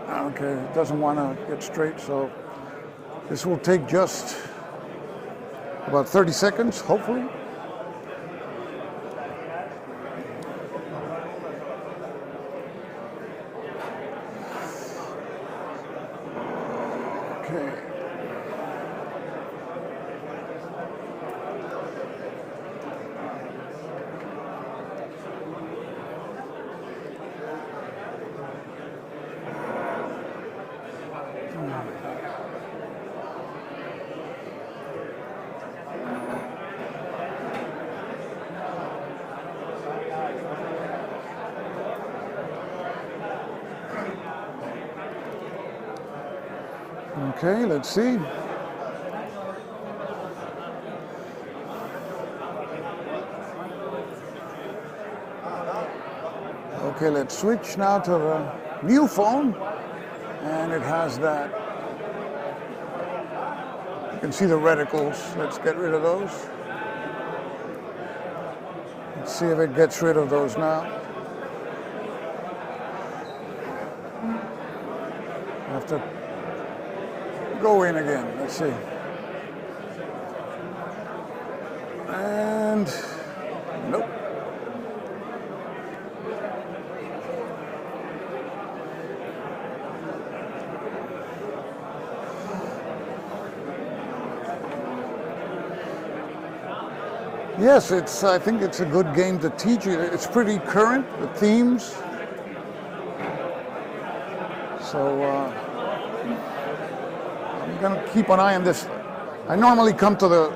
Okay, it doesn't want to get straight, so this will take just about 30 seconds, hopefully. Okay. Okay, let's see. Okay, let's switch now to the new phone, and it has that. You can see the reticles. Let's get rid of those. Let's see if it gets rid of those now. I have to go in again. Let's see. And nope. Yes, I think it's a good game to teach you. It's pretty current, the themes. So I'm gonna keep an eye on this. I normally come to the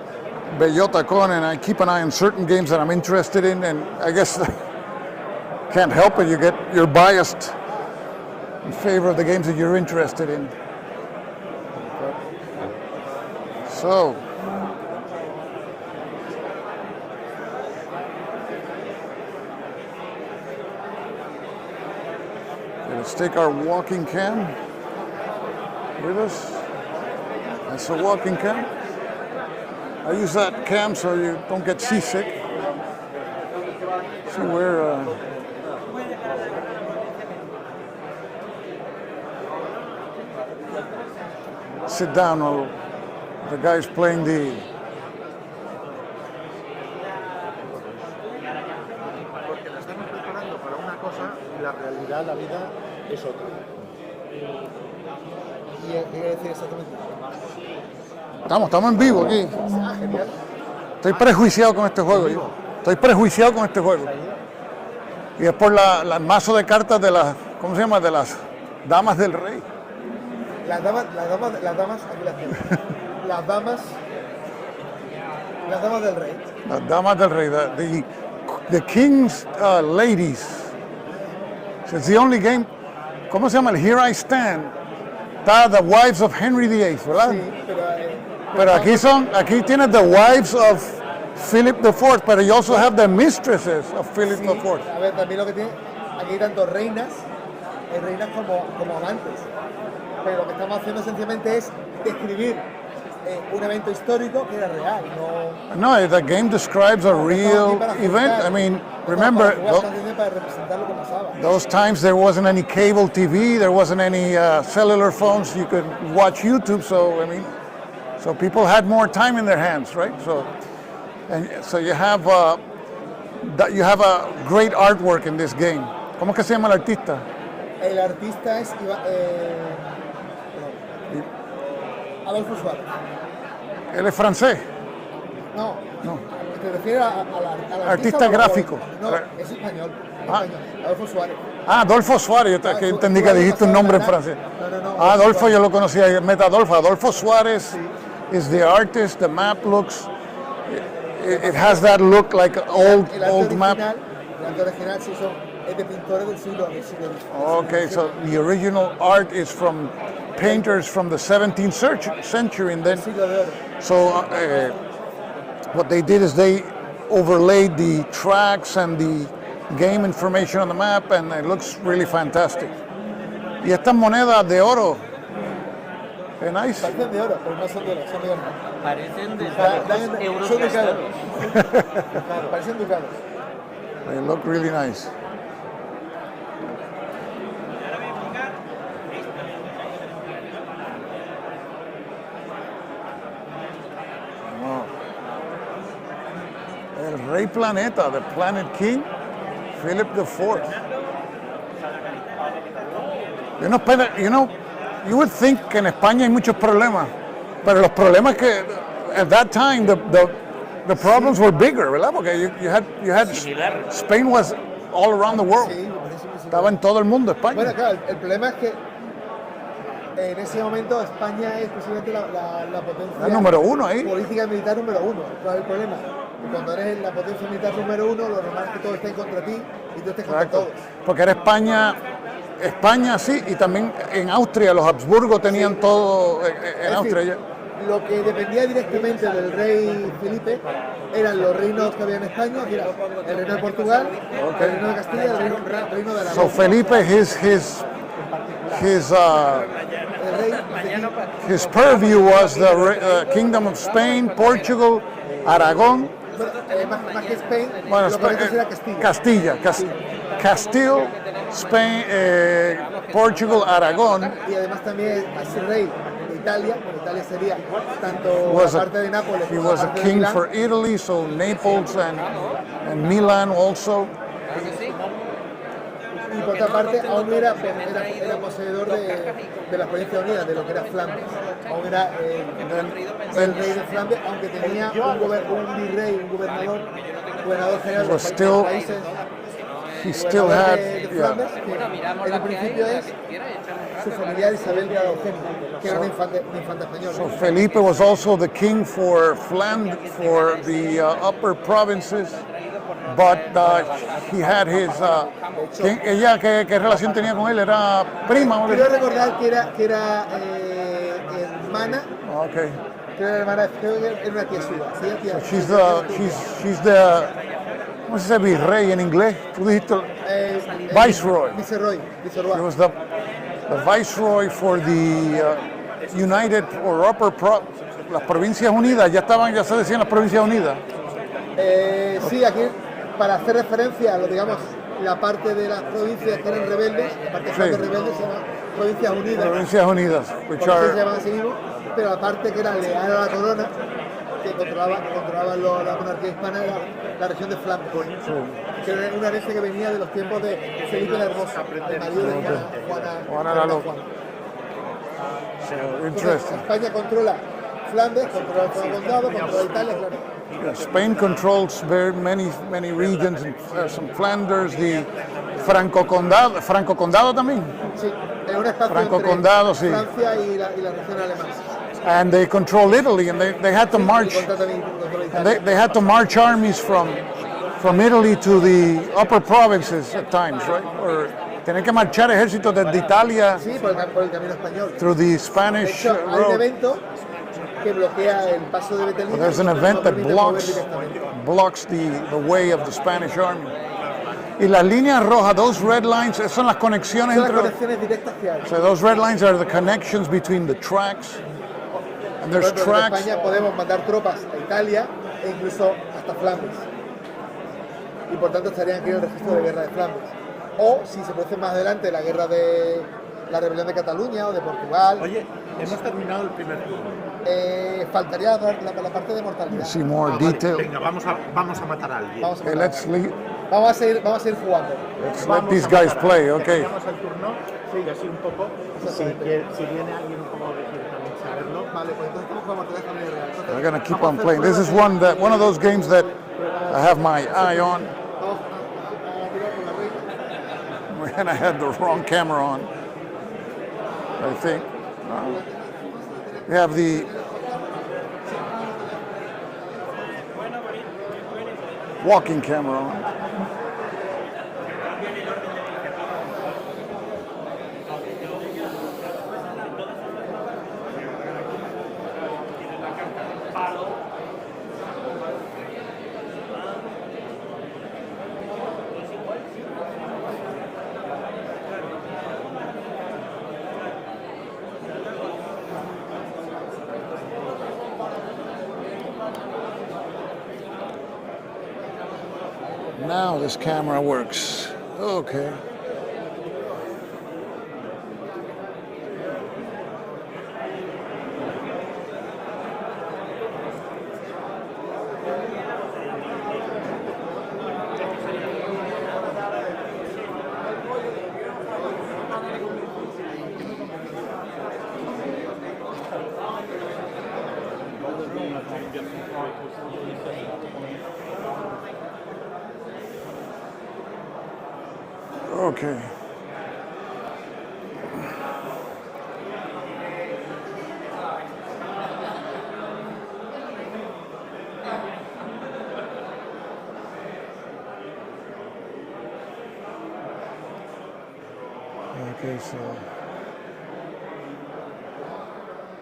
Bellota Con and I keep an eye on certain games that I'm interested in, and I guess can't help it. You're biased in favor of the games that you're interested in. So. Let's take our walking cam with us. That's a walking cam. I use that cam so you don't get seasick. See where sit down while the guy's playing the la realidad, la vida es otra. Y quiere decir exactamente. Estamos en vivo aquí. Ah, genial. Estoy prejuiciado con este juego. Yo. Estoy prejuiciado con este juego. Y es por el mazo de cartas de las, ¿cómo se llama? De las damas del rey. Las damas, aquí las tengo. Las damas del rey. Las damas del rey. The king's ladies. It's the only game. ¿Cómo se llama? El Here I Stand. Está The Wives of Henry VIII, ¿verdad? Sí, pero aquí tienes The Wives of Philip IV, pero you also have the mistresses of Philip sí, IV. a ver, también lo que tiene, aquí hay tanto reinas como amantes. Pero lo que estamos haciendo sencillamente es describir un evento histórico que era real, No, the game describes a real event. I mean, remember, para representar lo que pasaba. those times there wasn't any cable TV, there wasn't any cellular phones, you could watch YouTube, so I mean, so people had more time in their hands, right? So you have a great artwork in this game. ¿Cómo que se llama el artista? El artista es Adolfo Suárez. Él es francés. No. ¿Te refieres al artista gráfico? No, es español. Adolfo Suárez. Adolfo Suárez, yo entendí que dijiste un nombre en francés. No. Adolfo yo lo conocía, Adolfo Suárez is the artist, the map looks, it has that look like an old map. El arte original sí es de pintores del siglo XX. Okay, so the original art is from painters from the 17th century, and then so what they did is they overlaid the tracks and the game information on the map, and it looks really fantastic. Y estas monedas de oro, nice. Parecen de oro, pero no son de oro, son de oro. Parecen de euros Son gastados. Parecen ducados. They look really nice. El Rey Planeta, the Planet King, Philip IV. You would think que en España hay muchos problemas, pero los problemas que at that time the problems were bigger, ¿verdad? Porque you had Spain was all around the world. Sí, Estaba en todo el mundo España. Bueno, claro, el problema es que en ese momento España es posiblemente la potencia La número uno ahí. política y militar número uno. ¿Cuál es el problema? Que cuando eres la potencia militar número uno, lo normal es que todos estén contra ti y tú estés contra todos. Porque era España España sí, y también en Austria, los Habsburgo tenían todo en Es Austria. decir, lo que dependía directamente del rey Felipe eran los reinos que había en España, que era el reino de Portugal, el reino de Castilla y el reino de Aragón. So Felipe, his El rey his purview was the Kingdom of Spain, Portugal, Aragón. más que Spain, Bueno, lo correcto era Castilla. Castile, Spain, Portugal, Aragón. Y además también es rey de Italia, porque Italia sería tanto Was la a- parte de Nápoles He como was la a parte de king Milán. for Italy, so Naples and Milan also. Y por otra parte, aún era poseedor de las Provincias Unidas, de lo que era Flandes. Aún era el rey de Flandes, aunque tenía un virrey, un gobernador general de Was los still- países. He still Gobernador had, de yeah. Flandes, que en el principio es su familiar Isabel de Adolf, que era una infanta española. So Felipe was also the king for the upper provinces, but he had his. Ella, ¿qué relación tenía con él? ¿Era prima? Quiero recordar que era hermana, Okay. creo que era una tía suya. Sí, tía, She's the. ¿Cómo se dice virrey en inglés? Tú dijiste Viceroy. Viceroy. He was the viceroy for the United or las Provincias Unidas. Ya se decían las Provincias Unidas. Sí, aquí para hacer referencia a digamos, la parte de las provincias que eran rebeldes, la parte Sí. de rebeldes se llama Provincias Unidas, Provincias Unidas, which porque se are llamaban así mismo, pero la parte que era leal a la corona, que controlaba la monarquía hispana, era la región de Flandes, que era una herencia que venía de los tiempos de Felipe el Hermoso, el marido de Juana la Loca. Entonces, Interesting. España controla Flandes, controla el condado, controla Italia, claro. Yeah, Spain controls very many regions, some Flanders, the Franco Condado también, Sí, en un espacio Franco entre Condado, sí. Francia y la región alemana. and they control Italy, and they had to march. Y controla también controla And Italia. they had to march armies from Italy to the upper provinces at times, right? Or tenían que marchar ejércitos desde Italia Sí, por el camino español. through the De Spanish hecho, hay un road. evento que bloquea el paso de Betelgeuse. There's an no event that permite mover directamente. blocks the way of the Spanish army. Y las líneas rojas, those red lines, esas son las conexiones Son las entre. conexiones directas que hay. So those red lines are the connections between the tracks. And Por there's ejemplo, en tracks. España podemos mandar tropas a Italia e incluso hasta Flandes. Y por tanto estarían aquí en el registro de guerra de Flandes. O si se produce más adelante la guerra de la rebelión de Cataluña o de Portugal, Oye, hemos terminado el primer turno. faltaría la parte de mortalidad. See more Vale, detail. venga, vamos a matar a alguien. Vamos a, Okay, matar. Vamos a seguir jugando. let's let these guys play, okay. Terminamos el turno y así un poco, si viene alguien un poco que quiere también saberlo. Vale, pues entonces estamos con mortalidad familiar real. Entonces, We're gonna keep on playing. This is one of those games that I have my eye on. vamos a tirar con la reina. And I had the wrong camera on, I think. We have the walking camera on. Now this camera works. Okay. Okay. Okay, so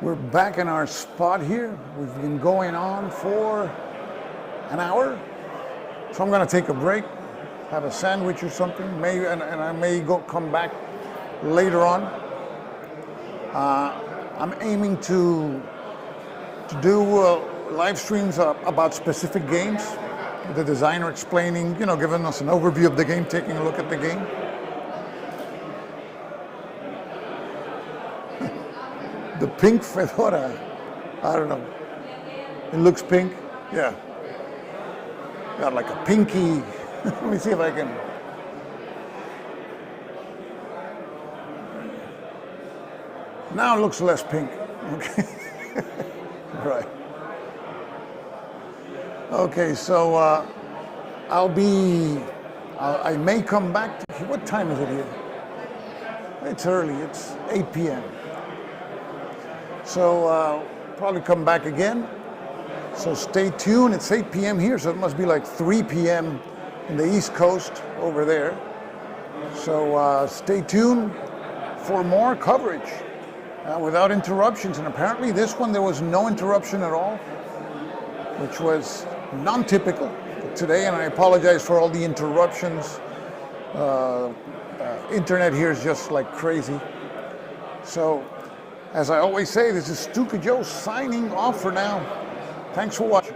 we're back in our spot here. We've been going on for an hour, so I'm going to take a break, have a sandwich or something, maybe, and I may come back later on. I'm aiming to do live streams about specific games, the designer explaining, giving us an overview of the game, taking a look at the game. The pink fedora, I don't know. It looks pink, yeah. Got like a pinky. Let me see if I can. Now it looks less pink. Okay. Right. Okay, so I may come back to, what time is it here? It's early, it's 8 p.m. So probably come back again. So stay tuned, it's 8 p.m. here, so it must be like 3 p.m. in the East Coast over there. So stay tuned for more coverage without interruptions. And apparently this one, there was no interruption at all, which was non-typical today, and I apologize for all the interruptions. Internet here is just like crazy. So, as I always say, this is Stuka Joe signing off for now. Thanks for watching.